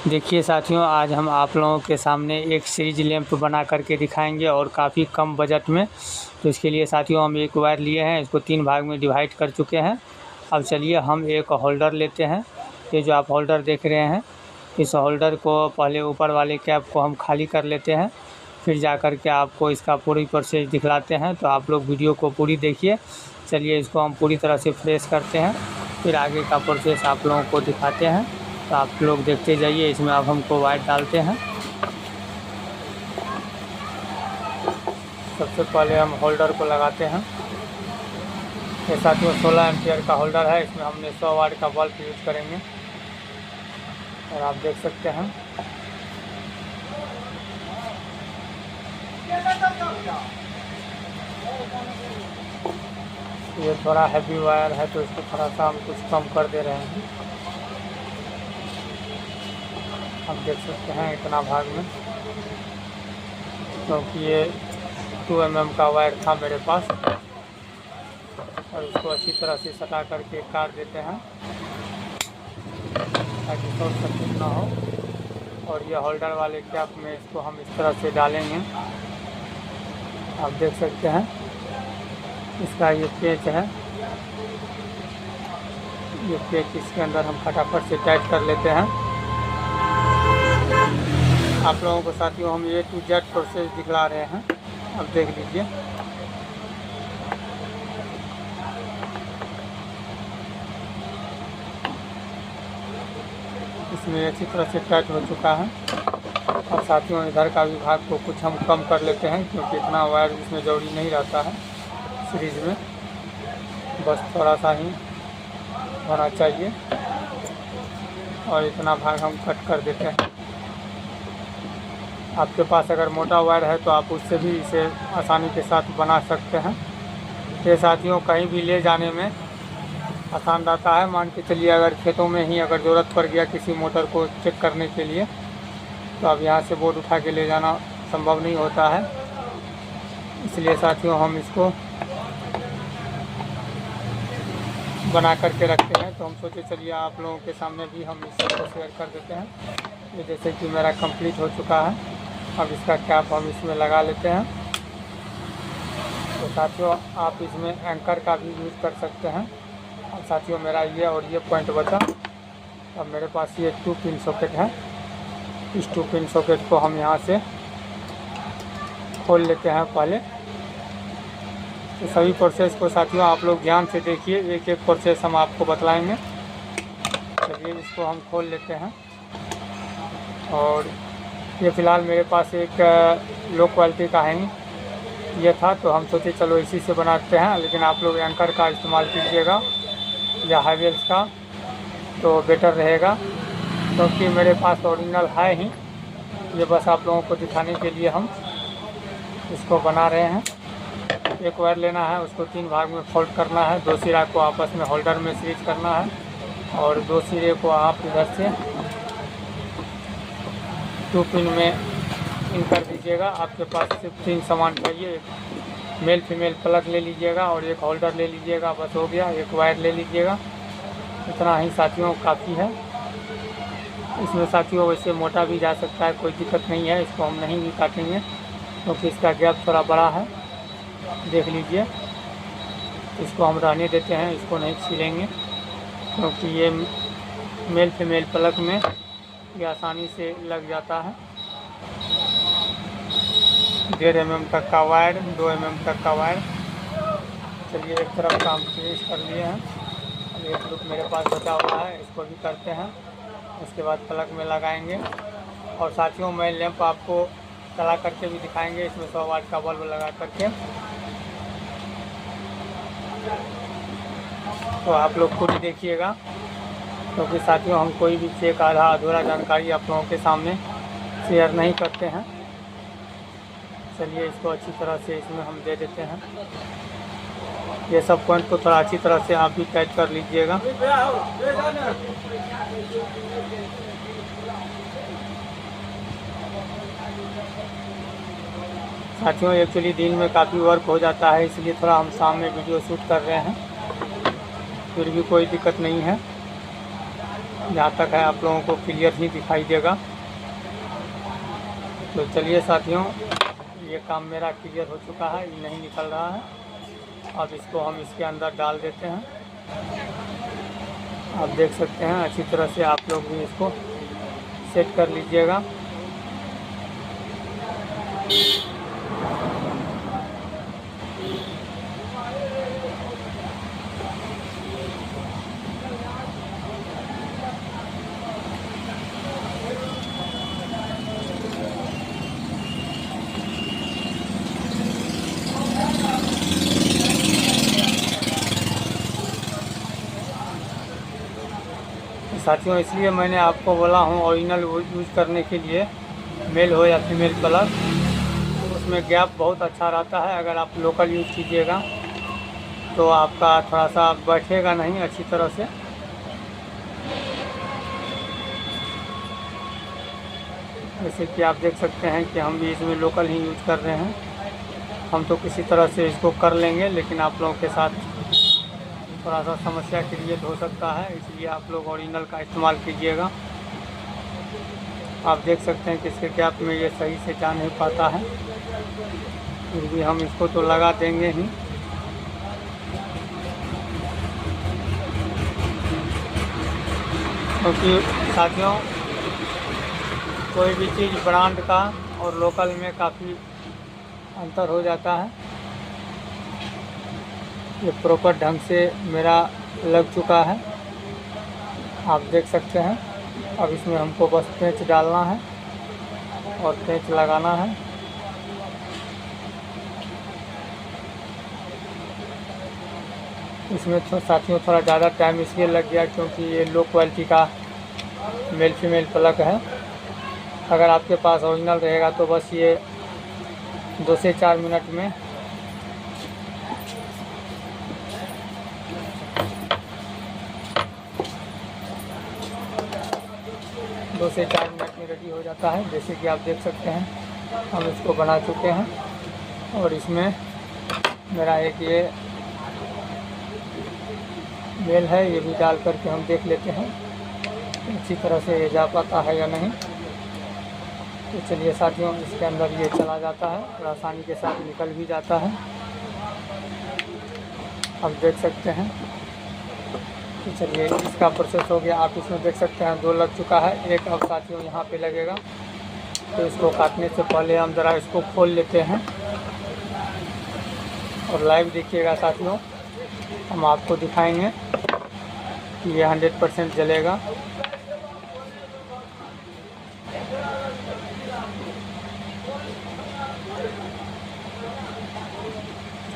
देखिए साथियों, आज हम आप लोगों के सामने एक सीरीज लैंप बना करके दिखाएंगे और काफ़ी कम बजट में। तो इसके लिए साथियों हम एक वायर लिए हैं, इसको 3 भाग में डिवाइड कर चुके हैं। अब चलिए हम एक होल्डर लेते हैं। ये जो आप होल्डर देख रहे हैं, इस होल्डर को पहले ऊपर वाले कैप को हम खाली कर लेते हैं, फिर जा कर के आपको इसका पूरी प्रोसेस दिखलाते हैं। तो आप लोग वीडियो को पूरी देखिए। चलिए इसको हम पूरी तरह से फ्रेश करते हैं, फिर आगे का प्रोसेस आप लोगों को दिखाते हैं। तो आप लोग देखते जाइए। इसमें अब हमको वायर डालते हैं। सबसे पहले हम होल्डर को लगाते हैं। ये साथियों 16 एम्पियर का होल्डर है। इसमें हमने 100 वाट का बल्ब यूज करेंगे और आप देख सकते हैं। ये थोड़ा हैवी वायर है तो इसको थोड़ा सा हम कुछ कम कर दे रहे हैं। आप देख सकते हैं इतना भाग में, क्योंकि ये 2 mm का वायर था मेरे पास। और इसको अच्छी तरह से सटा करके काट देते हैं ताकि शॉर्ट सर्किट ना हो। और ये होल्डर वाले कैप में इसको हम इस तरह से डालेंगे। आप देख सकते हैं इसका ये पेच है, ये पेच इसके अंदर हम फटाफट से टाइट कर लेते हैं। आप लोगों को साथियों हम A to Z प्रोसेस दिखला रहे हैं, अब देख लीजिए। इसमें अच्छी तरह से टाइट हो चुका है। और साथियों इधर का भी भाग को कुछ हम कम कर लेते हैं, क्योंकि इतना वायर इसमें जरूरी नहीं रहता है सीरीज में, बस थोड़ा सा ही होना चाहिए। और इतना भाग हम कट कर देते हैं। आपके पास अगर मोटा वायर है तो आप उससे भी इसे आसानी के साथ बना सकते हैं। ये साथियों कहीं भी ले जाने में आसान रहता है। मान के चलिए अगर खेतों में ही अगर ज़रूरत पड़ गया किसी मोटर को चेक करने के लिए, तो अब यहाँ से बोर्ड उठा के ले जाना संभव नहीं होता है। इसलिए साथियों हम इसको बना करके रखते हैं। तो हम सोचे चलिए आप लोगों के सामने भी हम इस सबको शेयर कर देते हैं। ये जैसे कि मेरा कंप्लीट हो चुका है। अब इसका कैप हम इसमें लगा लेते हैं। तो साथियों आप इसमें एंकर का भी यूज़ कर सकते हैं। अब साथियों मेरा ये और ये पॉइंट बचा। अब मेरे पास ये 2 पिन सॉकेट है। इस 2 पिन सॉकेट को हम यहाँ से खोल लेते हैं पहले। तो सभी प्रोसेस को साथियों आप लोग ध्यान से देखिए, एक एक प्रोसेस हम आपको बतलाएंगे। चलिए इसको हम खोल लेते हैं। और ये फ़िलहाल मेरे पास एक लो क्वालिटी का है ये था, तो हम सोचे चलो इसी से बनाते हैं। लेकिन आप लोग एंकर का इस्तेमाल कीजिएगा या हाईवेल्स का तो बेटर रहेगा, क्योंकि मेरे पास ओरिजिनल है ही। ये बस आप लोगों को दिखाने के लिए हम इसको बना रहे हैं। एक वायर लेना है, उसको 3 भाग में फोल्ड करना है। 2 सिरा को आपस में होल्डर में सीरीज करना है और 2 सिरे को आप इधर से 2 पिन में इन कर दीजिएगा। आपके पास सिर्फ 3 सामान चाहिए। एक मेल फीमेल प्लग ले लीजिएगा और एक होल्डर ले लीजिएगा, बस हो गया। एक वायर ले लीजिएगा, इतना ही साथियों काफ़ी है। इसमें साथियों वैसे मोटा भी जा सकता है, कोई दिक्कत नहीं है। इसको हम नहीं भी काटेंगे क्योंकि इसका गैप थोड़ा बड़ा है, देख लीजिए। इसको हम रहने देते हैं, इसको नहीं छीलेंगे, क्योंकि ये मेल फीमेल प्लग में ये आसानी से लग जाता है। 1.5 mm तक का वायर, 2 mm तक का वायर। चलिए एक तरफ का हम फिनिश कर लिए हैं। अब एक लूप मेरे पास बचा हुआ है, इसको भी करते हैं। उसके बाद प्लग में लगाएंगे। और साथियों मैं लैंप आपको चला करके भी दिखाएंगे, इसमें 100 वाट का बल्ब लगा करके। तो आप लोग पूरी देखिएगा, क्योंकि साथियों हम कोई भी चेक आधा अधूरा जानकारी आप लोगों के सामने शेयर नहीं करते हैं। चलिए इसको अच्छी तरह से इसमें हम दे देते हैं। ये सब पॉइंट को थोड़ा अच्छी तरह से आप भी टाइट कर लीजिएगा। साथियों एक्चुअली दिन में काफ़ी वर्क हो जाता है, इसलिए थोड़ा हम शाम में वीडियो शूट कर रहे हैं। फिर भी कोई दिक्कत नहीं है। जहाँ तक है आप लोगों को क्लियर ही दिखाई देगा। तो चलिए साथियों, ये काम मेरा क्लियर हो चुका है, ये नहीं निकल रहा है। अब इसको हम इसके अंदर डाल देते हैं। आप देख सकते हैं, अच्छी तरह से आप लोग भी इसको सेट कर लीजिएगा। साथियों, इसलिए मैंने आपको बोला हूँ ओरिजिनल यूज़ करने के लिए, मेल हो या फीमेल प्लग, तो उसमें गैप बहुत अच्छा रहता है। अगर आप लोकल यूज़ कीजिएगा तो आपका थोड़ा सा बैठेगा नहीं अच्छी तरह से। जैसे कि आप देख सकते हैं कि हम भी इसमें लोकल ही यूज़ कर रहे हैं। हम तो किसी तरह से इसको कर लेंगे, लेकिन आप लोगों के साथ थोड़ा सा समस्या क्रिएट हो सकता है, इसलिए आप लोग ओरिजिनल का इस्तेमाल कीजिएगा। आप देख सकते हैं कि इसके गैप में ये सही से जा नहीं पाता है, फिर भी हम इसको तो लगा देंगे ही। क्योंकि साथियों, कोई भी चीज़ ब्रांड का और लोकल में काफ़ी अंतर हो जाता है। ये प्रॉपर ढंग से मेरा लग चुका है, आप देख सकते हैं। अब इसमें हमको बस पेंच डालना है और पेंच लगाना है। इसमें तो साथियों थोड़ा ज़्यादा टाइम इसलिए लग गया क्योंकि ये लो क्वालिटी का मेल फीमेल प्लग है। अगर आपके पास ओरिजिनल रहेगा तो बस ये 2 से 4 मिनट में रेडी हो जाता है। जैसे कि आप देख सकते हैं, हम इसको बना चुके हैं और इसमें मेरा एक ये मेल है, ये भी डाल करके हम देख लेते हैं अच्छी तरह से ये जा पाता है या नहीं। तो चलिए साथियों, इसके अंदर ये चला जाता है और आसानी के साथ निकल भी जाता है, आप देख सकते हैं। तो चलिए, इसका प्रोसेस हो गया। आप इसमें देख सकते हैं 2 लग चुका है, एक अब साथियों यहाँ पे लगेगा। तो इसको काटने से पहले हम ज़रा इसको खोल लेते हैं और लाइव देखिएगा साथियों, हम आपको दिखाएंगे कि ये 100% जलेगा।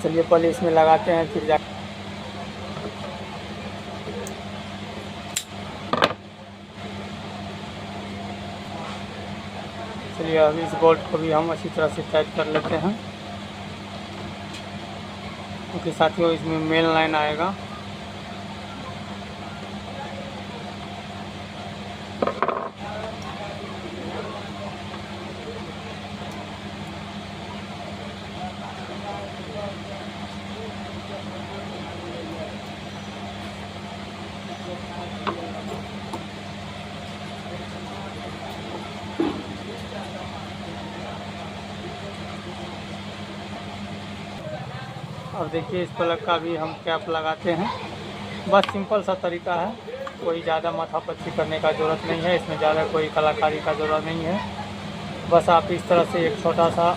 चलिए पहले इसमें लगाते हैं, फिर जा चलिए अभी इस बोल्ट को भी हम अच्छी तरह से टाइट कर लेते हैं, क्योंकि साथियों इसमें मेन लाइन आएगा। और देखिए इस प्लग का भी हम कैप लगाते हैं। बस सिंपल सा तरीका है, कोई ज़्यादा माथापच्ची करने का ज़रूरत नहीं है, इसमें ज़्यादा कोई कलाकारी का ज़रूरत नहीं है। बस आप इस तरह से एक छोटा सा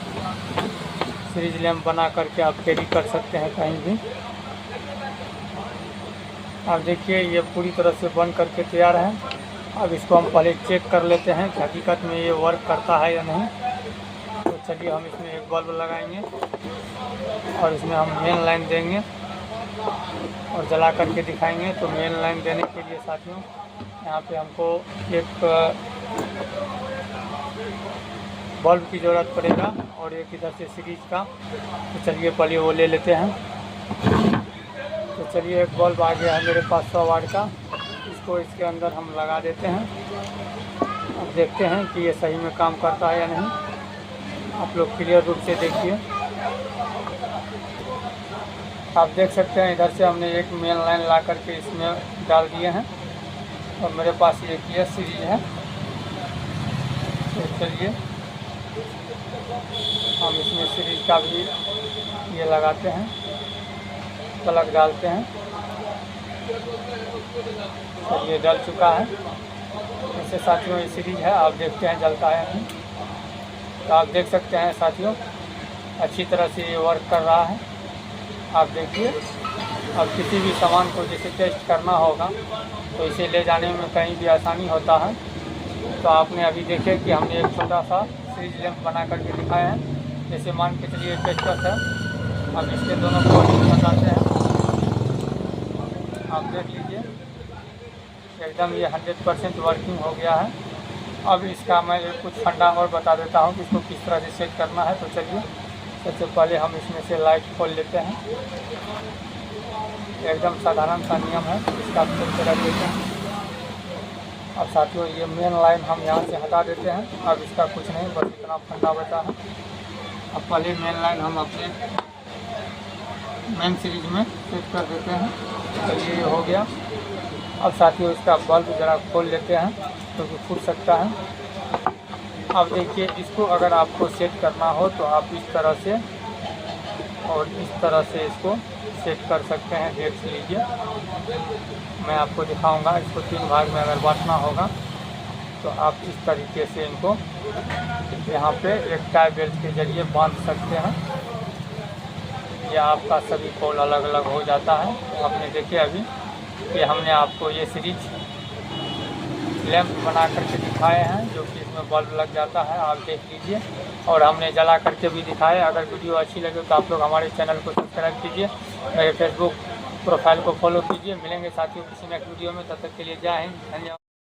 सीरीज लैम्प बना करके आप कैरी कर सकते हैं कहीं भी। अब देखिए ये पूरी तरह से बन करके तैयार है। अब इसको हम पहले चेक कर लेते हैं कि हकीकत में ये वर्क करता है या नहीं। तो चलिए हम इसमें एक बल्ब लगाएंगे और इसमें हम मेन लाइन देंगे और जला करके दिखाएंगे। तो मेन लाइन देने के लिए साथियों यहाँ पे हमको एक बल्ब की ज़रूरत पड़ेगा और एक इधर से सीरीज का। तो चलिए पहले वो ले लेते हैं। तो चलिए एक बल्ब आ गया है मेरे पास 100 वाट का, इसको इसके अंदर हम लगा देते हैं। अब देखते हैं कि ये सही में काम करता है या नहीं, आप लोग क्लियर रूप से देखिए। आप देख सकते हैं इधर से हमने एक मेन लाइन ला करके इसमें डाल दिए हैं और मेरे पास एक ये सीरीज है। तो चलिए हम इसमें सीरीज का भी ये लगाते हैं, प्लग डालते हैं। तो ये डल चुका है। इससे साथियों ये सीरीज है, आप देखते हैं जलता है नहीं। तो आप देख सकते हैं साथियों अच्छी तरह से ये वर्क कर रहा है। आप देखिए, अब किसी भी सामान को जैसे टेस्ट करना होगा तो इसे ले जाने में कहीं भी आसानी होता है। तो आपने अभी देखे कि हमने एक छोटा सा सीरीज लैंप बना करके दिखाया है। जैसे मान के चलिए पेचकस है, अब इसके दोनों को बताते हैं। आप देख लीजिए एकदम ये 100% वर्किंग हो गया है। अब इसका मैं कुछ फंडा और बता देता हूँ कि इसको किस तरह से सेट करना है। तो चलिए सबसे पहले हम इसमें से लाइट खोल लेते हैं। एकदम साधारण सा नियम है, इसका सेट कर देते हैं। अब साथियों ये मेन लाइन हम यहाँ से हटा देते हैं। अब इसका कुछ नहीं, बस इतना फंडा बचा है। अब पहले मेन लाइन हम अपने मेन सीरीज में सेट कर देते हैं। चलिए ये हो गया। अब साथियों इसका बल्ब ज़रा खोल लेते हैं क्योंकि फूट सकता है। अब देखिए इसको अगर आपको सेट करना हो तो आप इस तरह से और इस तरह से इसको सेट कर सकते हैं। देख लीजिए मैं आपको दिखाऊंगा। इसको 3 भाग में अगर बांटना होगा तो आप इस तरीके से इनको यहाँ पे एक टाई बेल्ट के जरिए बांध सकते हैं। या आपका सभी पोल अलग अलग हो जाता है। तो आपने देखे अभी कि हमने आपको ये सीरीज लैंप बना करके दिखाए हैं जो कि इसमें बल्ब लग जाता है। आप देख लीजिए, और हमने जला करके भी दिखाया। अगर वीडियो अच्छी लगे तो आप लोग हमारे चैनल को सब्सक्राइब कीजिए, मेरे फेसबुक प्रोफाइल को फॉलो कीजिए। मिलेंगे साथियों किसी नेक्स्ट वीडियो में, तब तक के लिए जय हिंद, धन्यवाद।